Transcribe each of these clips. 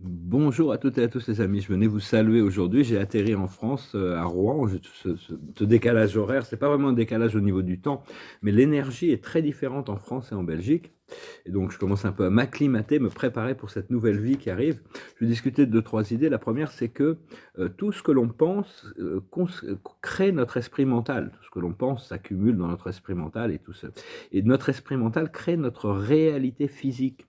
Bonjour à toutes et à tous les amis, je venais vous saluer aujourd'hui. J'ai atterri en France, à Rouen. Ce décalage horaire, c'est pas vraiment un décalage au niveau du temps, mais l'énergie est très différente en France et en Belgique. Et donc je commence un peu à m'acclimater, me préparer pour cette nouvelle vie qui arrive. Je vais discuter de 2-3 idées. La première, c'est que tout ce que l'on pense crée notre esprit mental. Tout ce que l'on pense s'accumule dans notre esprit mental et tout ça. Et notre esprit mental crée notre réalité physique.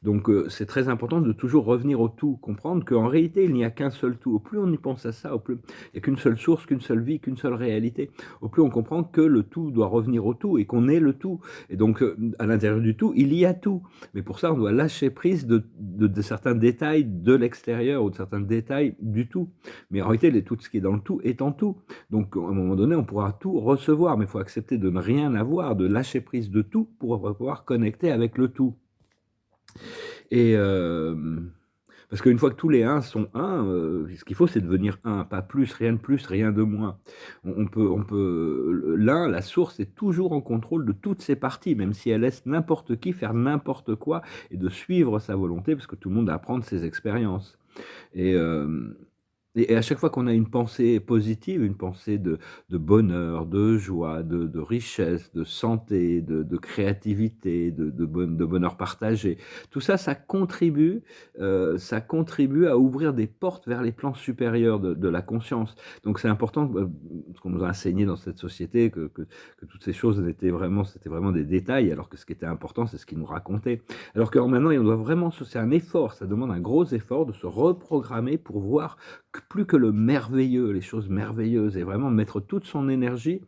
Donc c'est très important de toujours revenir au tout, comprendre qu'en réalité, il n'y a qu'un seul tout. Au plus on y pense à ça, au plus il n'y a qu'une seule source, qu'une seule vie, qu'une seule réalité. Au plus on comprend que le tout doit revenir au tout et qu'on est le tout. Et donc à l'intérieur du tout, il y a tout. Mais pour ça, on doit lâcher prise de certains détails de l'extérieur ou de certains détails du tout. Mais en réalité, tout ce qui est dans le tout est en tout. Donc à un moment donné, on pourra tout recevoir, mais il faut accepter de ne rien avoir, de lâcher prise de tout pour pouvoir connecter avec le tout. Et parce qu'une fois que tous les 1 sont 1, ce qu'il faut, c'est devenir 1, pas plus, rien de moins. L'un, la source est toujours en contrôle de toutes ses parties, même si elle laisse n'importe qui faire n'importe quoi et de suivre sa volonté, parce que tout le monde apprend de ses expériences. Et à chaque fois qu'on a une pensée positive, une pensée de bonheur, de joie, de richesse, de santé, de créativité, de bonheur partagé, tout ça, ça contribue à ouvrir des portes vers les plans supérieurs de la conscience. Donc c'est important, ce qu'on nous a enseigné dans cette société, que toutes ces choses c'était vraiment des détails, alors que ce qui était important, c'est ce qu'ils nous racontaient. Alors que maintenant, on doit vraiment, c'est un effort, ça demande un gros effort de se reprogrammer pour voir plus que le merveilleux, les choses merveilleuses, et vraiment mettre toute son énergie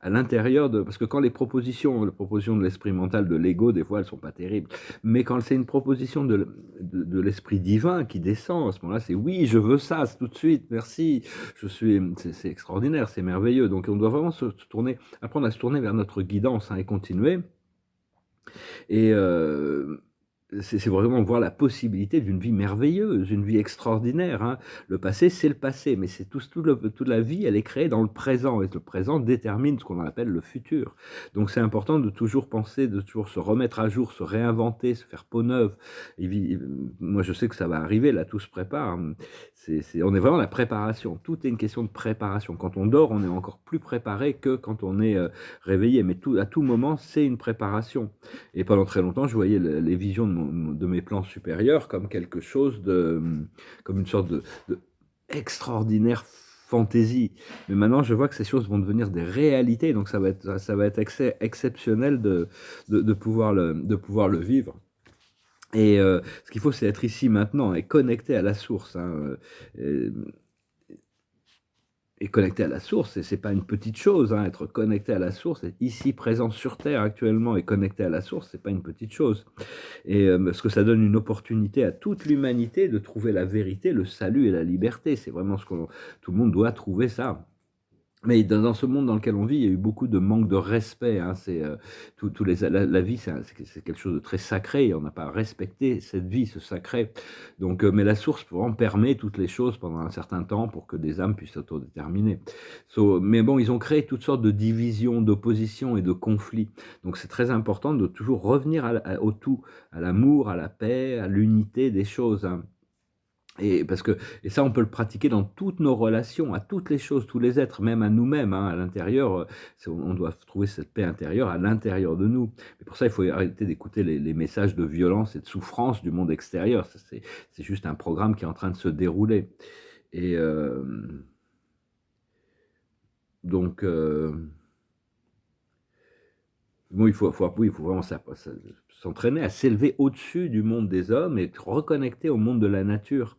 à l'intérieur de... Parce que quand les propositions de l'esprit mental, de l'ego, des fois, elles sont pas terribles. Mais quand c'est une proposition de l'esprit divin qui descend, à ce moment-là, c'est oui, je veux ça, tout de suite, merci, c'est extraordinaire, c'est merveilleux. Donc on doit vraiment apprendre à se tourner vers notre guidance, hein, et continuer. Et c'est vraiment voir la possibilité d'une vie merveilleuse, une vie extraordinaire, hein. Le passé, c'est le passé, mais c'est toute la vie, elle est créée dans le présent, et le présent détermine ce qu'on appelle le futur. Donc c'est important de toujours penser, de toujours se remettre à jour, se réinventer, se faire peau neuve. Moi, je sais que ça va arriver, là, tout se prépare, hein. On est vraiment la préparation. Tout est une question de préparation. Quand on dort, on est encore plus préparé que quand on est réveillé. Mais à tout moment, c'est une préparation. Et pendant très longtemps, je voyais les visions de mes plans supérieurs comme quelque chose comme une sorte de extraordinaire fantaisie. Mais maintenant, je vois que ces choses vont devenir des réalités, donc ça va être exceptionnel de pouvoir le vivre. Et ce qu'il faut, c'est être ici maintenant et connecté à la source, hein. Et connecté à la source, et c'est pas une petite chose, hein, être connecté à la source, être ici présent sur Terre actuellement et connecté à la source, c'est pas une petite chose. Et parce que ça donne une opportunité à toute l'humanité de trouver la vérité, le salut et la liberté. C'est vraiment tout le monde doit trouver ça. Mais dans ce monde dans lequel on vit, il y a eu beaucoup de manque de respect, hein. La vie, c'est quelque chose de très sacré, et on n'a pas respecté cette vie, ce sacré. Donc, mais la source vraiment permet toutes les choses pendant un certain temps pour que des âmes puissent s'autodéterminer. Mais bon, ils ont créé toutes sortes de divisions, d'oppositions et de conflits. Donc c'est très important de toujours revenir au tout, à l'amour, à la paix, à l'unité des choses, hein. Et ça, on peut le pratiquer dans toutes nos relations, à toutes les choses, tous les êtres, même à nous-mêmes, hein, à l'intérieur. On doit trouver cette paix intérieure à l'intérieur de nous. Mais pour ça, il faut arrêter d'écouter les messages de violence et de souffrance du monde extérieur. C'est juste un programme qui est en train de se dérouler. Et donc, bon, oui, il faut vraiment s'entraîner à s'élever au-dessus du monde des hommes et reconnecter au monde de la nature,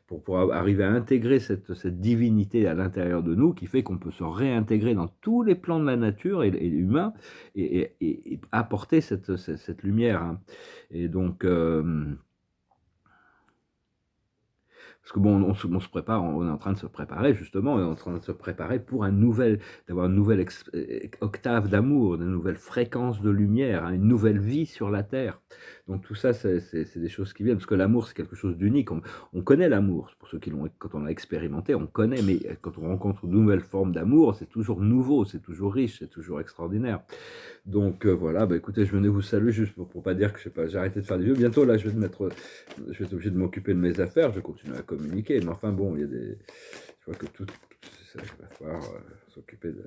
pour arriver à intégrer cette divinité à l'intérieur de nous, qui fait qu'on peut se réintégrer dans tous les plans de la nature et humains, et apporter cette lumière, hein. Et donc, parce que bon, on se prépare, on est en train de se préparer justement, on est en train de se préparer pour d'avoir une nouvelle octave d'amour, une nouvelle fréquence de lumière, hein, une nouvelle vie sur la Terre. Donc tout ça, c'est des choses qui viennent, parce que l'amour, c'est quelque chose d'unique. On connaît l'amour, pour ceux qui l'ont, quand on l'a expérimenté, on connaît, mais quand on rencontre de nouvelles formes d'amour, c'est toujours nouveau, c'est toujours riche, c'est toujours extraordinaire. Donc voilà, bah, écoutez, je venais vous saluer juste pour pas dire que je sais pas, j'ai arrêté de faire des vidéos. Bientôt, là, je vais être obligé de m'occuper de mes affaires, je vais continuer à communiquer, mais enfin bon, il y a des, je vois que il va falloir s'occuper de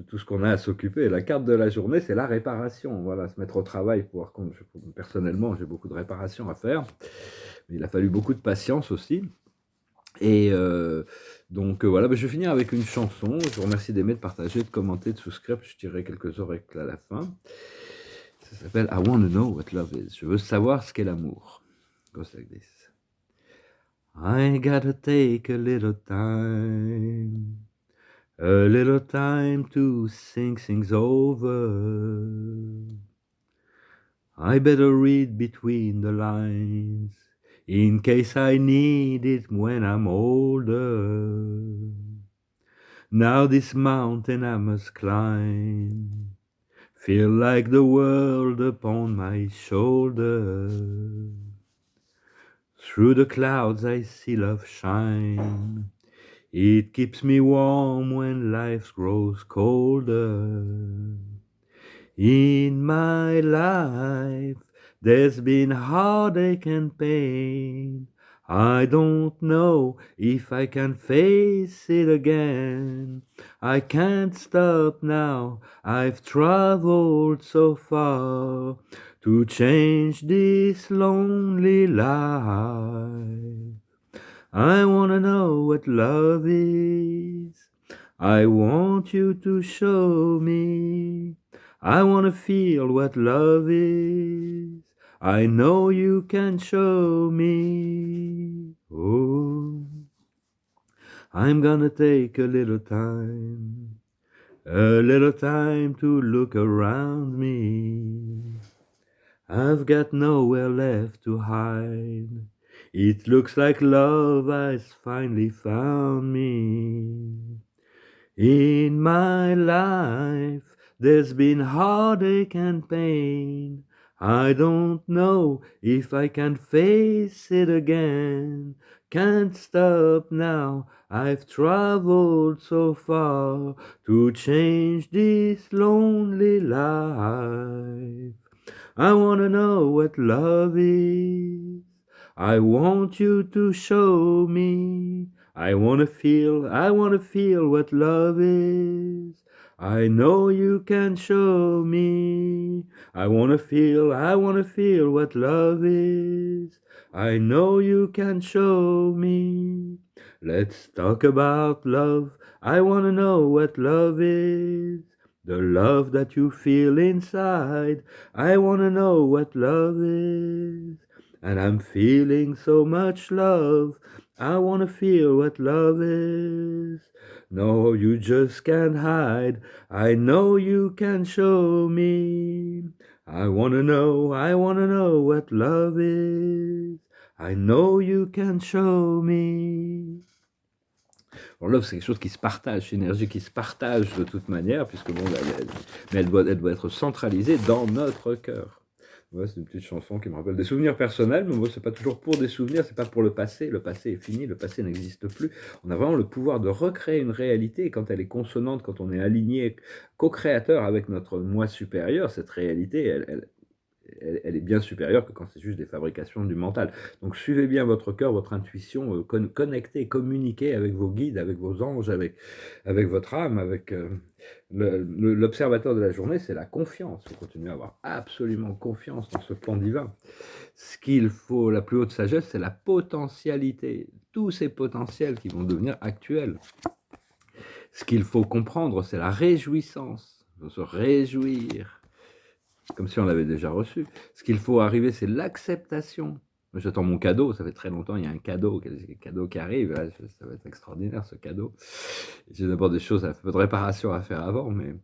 tout ce qu'on a à s'occuper. La carte de la journée, c'est la réparation. Voilà, se mettre au travail. Personnellement, j'ai beaucoup de réparations à faire. Mais il a fallu beaucoup de patience aussi. Et donc voilà, je vais finir avec une chanson. Je vous remercie d'aimer, de partager, de commenter, de souscrire. Je tirerai quelques oreilles à la fin. Ça s'appelle I Want to Know What Love Is. Je veux savoir ce qu'est l'amour. Goes like this. I gotta take a little time. A little time to think things over. I better read between the lines in case I need it when I'm older. Now this mountain I must climb, feel like the world upon my shoulder. Through the clouds I see love shine. It keeps me warm when life grows colder. In my life, there's been heartache and pain. I don't know if I can face it again. I can't stop now, I've traveled so far to change this lonely life. I wanna know what love is. I want you to show me. I wanna feel what love is. I know you can show me. Oh, I'm gonna take a little time to look around me. I've got nowhere left to hide. It looks like love has finally found me. In my life, there's been heartache and pain. I don't know if I can face it again. Can't stop now, I've traveled so far to change this lonely life. I wanna know what love is. I want you to show me. I wanna feel what love is. I know you can show me. I wanna feel what love is. I know you can show me. Let's talk about love. I wanna know what love is. The love that you feel inside. I wanna know what love is. And I'm feeling so much love. I wanna feel what love is. No, you just can't hide. I know you can show me. I wanna know what love is. I know you can show me. Alors love, c'est quelque chose qui se partage, c'est une énergie qui se partage de toute manière, puisque bon, mais elle doit être centralisée dans notre cœur. Ouais, c'est une petite chanson qui me rappelle des souvenirs personnels, mais moi, c'est pas toujours pour des souvenirs, c'est pas pour le passé. Le passé est fini, le passé n'existe plus. On a vraiment le pouvoir de recréer une réalité, et quand elle est consonante, quand on est aligné, co-créateur avec notre moi supérieur, cette réalité, elle est bien supérieure que quand c'est juste des fabrications du mental. Donc suivez bien votre cœur, votre intuition, connectez, communiquez avec vos guides, avec vos anges, avec votre âme, avec l'observateur de la journée, c'est la confiance. Il faut continuer à avoir absolument confiance dans ce plan divin. Ce qu'il faut, la plus haute sagesse, c'est la potentialité, tous ces potentiels qui vont devenir actuels. Ce qu'il faut comprendre, c'est la réjouissance, il faut se réjouir, comme si on l'avait déjà reçu. Ce qu'il faut arriver, c'est l'acceptation. Moi, j'attends mon cadeau, ça fait très longtemps, il y a un cadeau, cadeau qui arrive, là, ça va être extraordinaire ce cadeau. J'ai d'abord des choses, un peu de réparation à faire avant, mais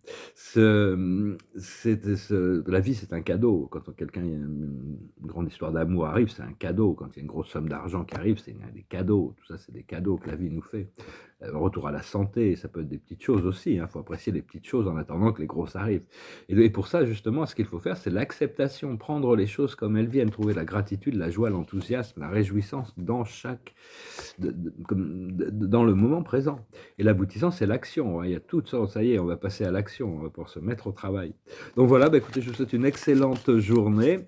la vie, c'est un cadeau. Quand quelqu'un, il y a une grande histoire d'amour arrive, c'est un cadeau. Quand il y a une grosse somme d'argent qui arrive, c'est des cadeaux. Tout ça, c'est des cadeaux que la vie nous fait. Retour à la santé, ça peut être des petites choses aussi. Il faut apprécier les petites choses en attendant que les grosses arrivent. Et pour ça, justement, ce qu'il faut faire, c'est l'acceptation, prendre les choses comme elles viennent, trouver la gratitude, la joie, l'enthousiasme, la réjouissance dans dans le moment présent. Et l'aboutissant, c'est l'action. Il y a toutes sortes, ça y est, on va passer à l'action pour se mettre au travail. Donc voilà, écoutez, je vous souhaite une excellente journée.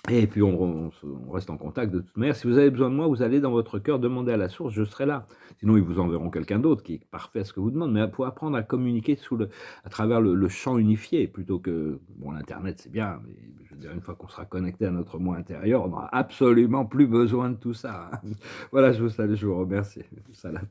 Et puis on reste en contact de toute manière. Si vous avez besoin de moi, vous allez dans votre cœur demander à la source, je serai là. Sinon, ils vous enverront quelqu'un d'autre qui est parfait à ce que vous demandez. Mais il faut apprendre à communiquer à travers le champ unifié, plutôt que, bon, l'Internet c'est bien, mais je veux dire, une fois qu'on sera connecté à notre moi intérieur, on n'aura absolument plus besoin de tout ça. Voilà, je vous salue, je vous remercie. Salam.